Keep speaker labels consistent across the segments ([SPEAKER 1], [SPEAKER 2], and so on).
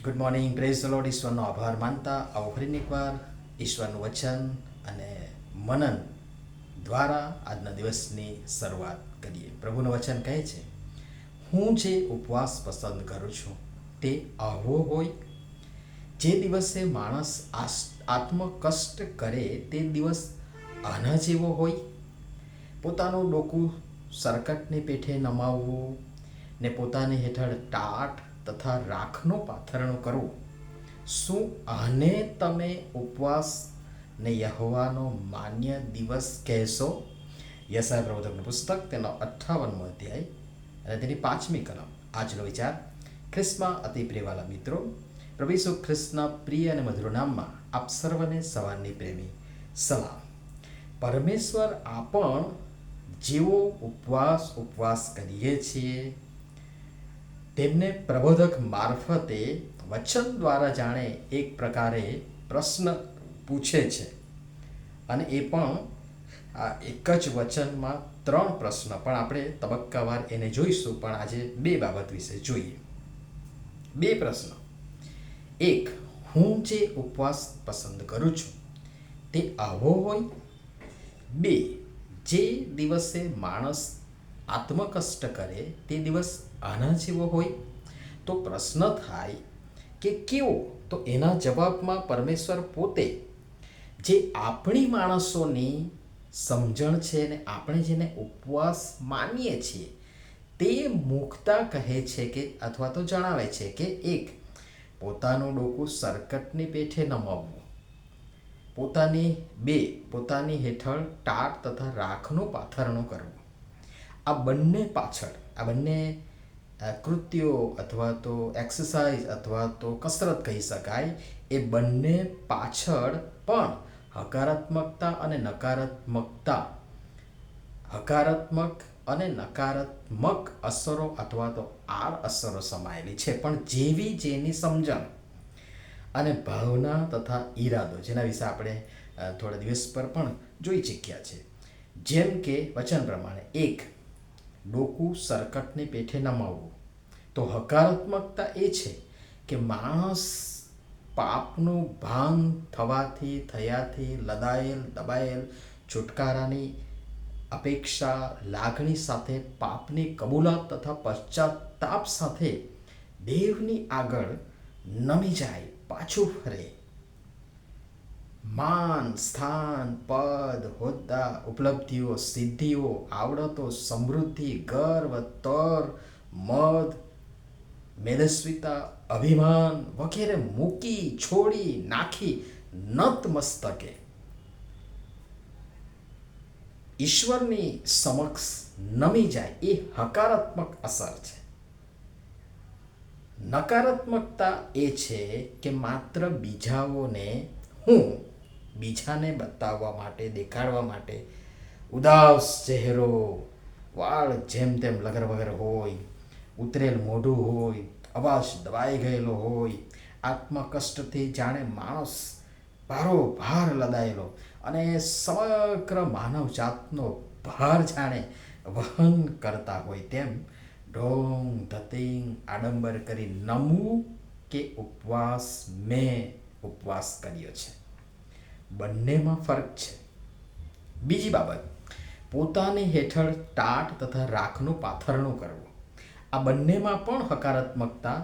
[SPEAKER 1] Good morning, praise the Lord. ઈશ્વરનો આભાર માનતા આવો ફરીને એકવાર ઈશ્વરનું વચન અને મનન દ્વારા આજના દિવસની શરૂઆત કરીએ. પ્રભુનું વચન કહે છે, હું જે ઉપવાસ પસંદ કરું છું તે આવો હોય જે દિવસે માણસ આત્મકષ્ટ કરે તે દિવસ આના જેવો હોય. પોતાનું ડોકું સરકટની પેઠે નમાવવું ને પોતાની હેઠળ ટાટ તથા રાખનું પાથરણું કરવું, શું આને તમે ઉપવાસ ને યહોવાનો માન્ય દિવસ કહેશો? યશાયા પ્રવચનનું પુસ્તક તેનો 58મો અધ્યાય અને તેની 5મી કલમ. આજનો વિચાર. ખ્રિસ્તમાં અતિ પ્રિયવાલા મિત્રો, પ્રભુ ઈસુ ખ્રિસ્તના પ્રિય અને મધુર નામમાં આપ સર્વને સવારની પ્રેમી સલામ. પરમેશ્વર આપણ જેવો ઉપવાસ કરીએ છીએ તેમને પ્રબોધક મારફતે વચન દ્વારા જાણે એક પ્રકારે પ્રશ્ન પૂછે છે, અને એ પણ આ એક જ વચનમાં 3 પ્રશ્ન, પણ આપણે તબક્કાવાર એને જોઈશું. પણ આજે 2 બાબત વિશે જોઈએ. 2 પ્રશ્ન. 1, હું જે ઉપવાસ પસંદ કરું છું તે આવો હોય. 2, જે દિવસે માણસ આત્મકષ્ટ કરે તે દિવસ આના જેવો હોય. તો પ્રશ્ન થાય કે કેવો? તો એના જવાબમાં પરમેશ્વર પોતે જે આપણી માણસોની સમજણ છે ને આપણે જેને ઉપવાસ માનીએ છીએ તે મુકતા કહે છે કે, અથવા તો જણાવે છે કે 1, પોતાનું ડોકું સરકટની પેઠે નમાવવું. 2, પોતાની હેઠળ ટાટ તથા રાખનું પાથરણું કરવું. આ બંને પાછળ, આ બંને કૃત્યો અથવા તો એક્સરસાઇઝ અથવા તો કસરત કહી શકાય, એ બંને પાછળ પણ હકારાત્મકતા અને નકારાત્મક અસરો અથવા તો આડઅસરો સમાયેલી છે. પણ જેવી જેની સમજણ અને ભાવના તથા ઈરાદો, જેના વિશે આપણે થોડા દિવસ પર પણ જોઈ ચૂક્યા છે. જેમ કે વચન પ્રમાણે 1, ડોકું સરકટની પેઠે નમાવવું. તો હકારાત્મકતા એ છે કે માણસ પાપનું ભાન થયાથી દબાયેલ છુટકારાની અપેક્ષા લાગણી સાથે પાપની કબૂલાત તથા પશ્ચાતાપ સાથે દેવની આગળ નમી જાય, પાછું ફરે. માન, સ્થાન, પદ, હોદ્દા, ઉપલબ્ધિઓ, સિદ્ધિઓ, આવડતો, સમૃદ્ધિ, ગર્વ, તર, મદ, મેદસ્વીતા, અભિમાન વગેરે મૂકી છોડી નાખી નતમસ્તકે ઈશ્વરની સમક્ષ નમી જાય, એ હકારાત્મક અસર છે. નકારાત્મકતા એ છે કે માત્ર બીજાને બતાવવા માટે, દેખાડવા માટે ઉદાસ ચહેરો, વાળ જેમ તેમ લગર વગર હોય, ઉતરેલ મોઢું હોય, અવાજ દબાઈ ગયેલો હોય, આત્મકષ્ટથી જાણે માણસ ભારોભાર લદાયેલો અને સમગ્ર માનવ જાતનો ભાર જાણે વહન કરતા હોય તેમ ઢોંગ ધતિંગ આડંબર કરી નમવું કે મેં ઉપવાસ કર્યો છે. બંનેમાં ફરક છે. બીજી બાબત, પોતાની હેઠળ ટાટ તથા રાખનું પાથરણું કરવું. આ બંનેમાં પણ હકારાત્મકતા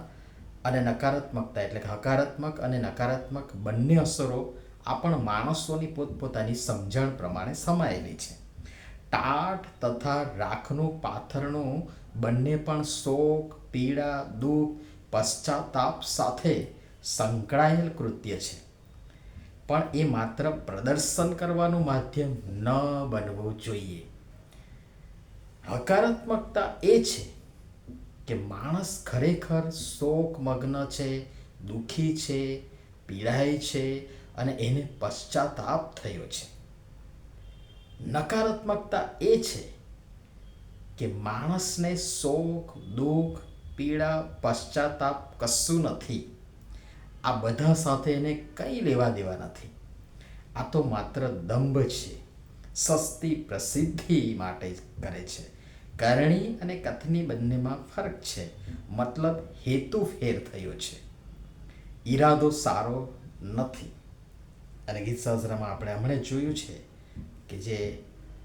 [SPEAKER 1] અને નકારાત્મકતા, એટલે કે હકારાત્મક અને નકારાત્મક બંને અસરો આપણ માણસોની પોતપોતાની સમજણ પ્રમાણે સમાયેલી છે. ટાટ તથા રાખનું પાથરણું બંને પણ શોક, પીડા, દુઃખ, પશ્ચાતાપ સાથે સંકળાયેલ કૃત્ય છે. પણ એ માત્ર પ્રદર્શન કરવાનું માધ્યમ ન બનવું જોઈએ. હકારાત્મકતા એ છે કે માણસ ખરેખર શોકમગ્ન છે, દુઃખી છે, પીડાય છે અને એને પશ્ચાતાપ થયો છે. નકારાત્મકતા એ છે કે માણસને શોક, દુઃખ, પીડા, પશ્ચાતાપ કશું નથી. આ બધા સાથે એને કંઈ લેવા દેવા નથી. આ તો માત્ર દંભ છે, સસ્તી પ્રસિદ્ધિ માટે કરે છે. કરણી અને કથની બંનેમાં ફરક છે, મતલબ હેતુ ફેર થયો છે. ઈરાદો સારો નથી. અને ગીત શાસ્ત્રમાં આપણે હમણાં જોયું છે કે જે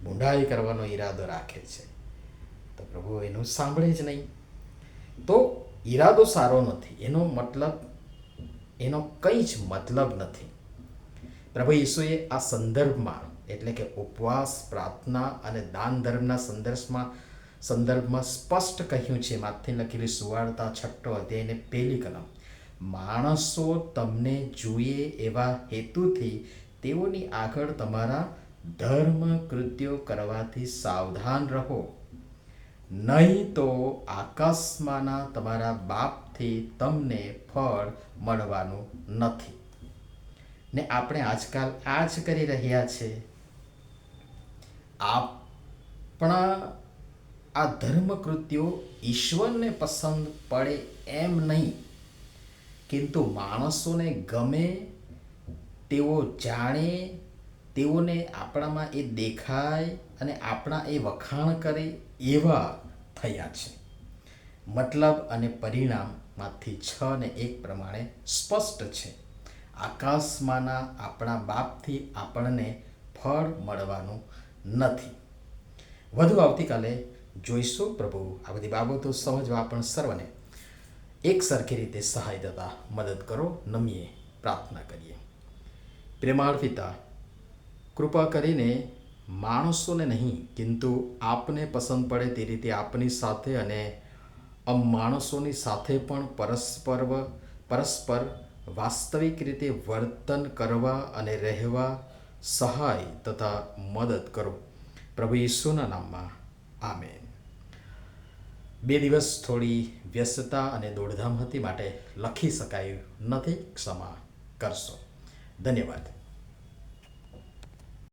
[SPEAKER 1] બુંડાઈ કરવાનો ઈરાદો રાખે છે તો પ્રભુ એનું સાંભળે જ નહીં. તો ઈરાદો સારો નથી એનો મતલબ, એનો કંઈ જ મતલબ નથી. પ્રભુ ઈસુએ આ સંદર્ભમાં એટલે કે ઉપવાસ, પ્રાર્થના અને દાન ધર્મના સંદર્ભમાં સ્પષ્ટ કહ્યું છે. માથે લખેલી સુવાર્તા 6 અધ્યાયને 1 કલમ, માણસો તમને જુએ એવા હેતુથી તેઓની આગળ તમારા ધર્મ કૃત્યો કરવાથી સાવધાન રહો, નહીં તો આકાશમાંના તમારા બાપથી તમને ફળ મળવાનું નથી. ને આપણે આજકાલ આ જ કરી રહ્યા છે. આપણા આ ધર્મ કૃત્યો ઈશ્વરને પસંદ પડે એમ નહીં, કિંતુ માણસોને ગમે, તેઓ જાણે, તેઓને આપણામાં એ દેખાય અને આપણા એ વખાણ કરે એવા થયા છે. મતલબ અને પરિણામમાંથી 6 અને 1 પ્રમાણે સ્પષ્ટ છે. આકાશમાંના આપણા બાપથી આપણને ફળ મળવાનું નથી. વધુ આવતીકાલે જોઈશું. પ્રભુ આ બધી બાબતો સમજવા પણ સર્વને એક સરખી રીતે સહાય થતા મદદ કરો. નમીએ પ્રાર્થના કરીએ. પ્રેમાળ પિતા, કૃપા કરીને માણસોને નહીં કિંતુ આપને પસંદ પડે તે રીતે આપની સાથે અને માણસોની સાથે પણ પરસ્પર વાસ્તવિક રીતે વર્તન કરવા અને રહેવા સહાય તથા મદદ કરો. પ્રભુ ઈસુના નામમાં આમેન. 2 દિવસ થોડી વ્યસ્તતા અને દોડધામ હતી માટે લખી શકાયું નથી, ક્ષમા કરશો. ધન્યવાદ.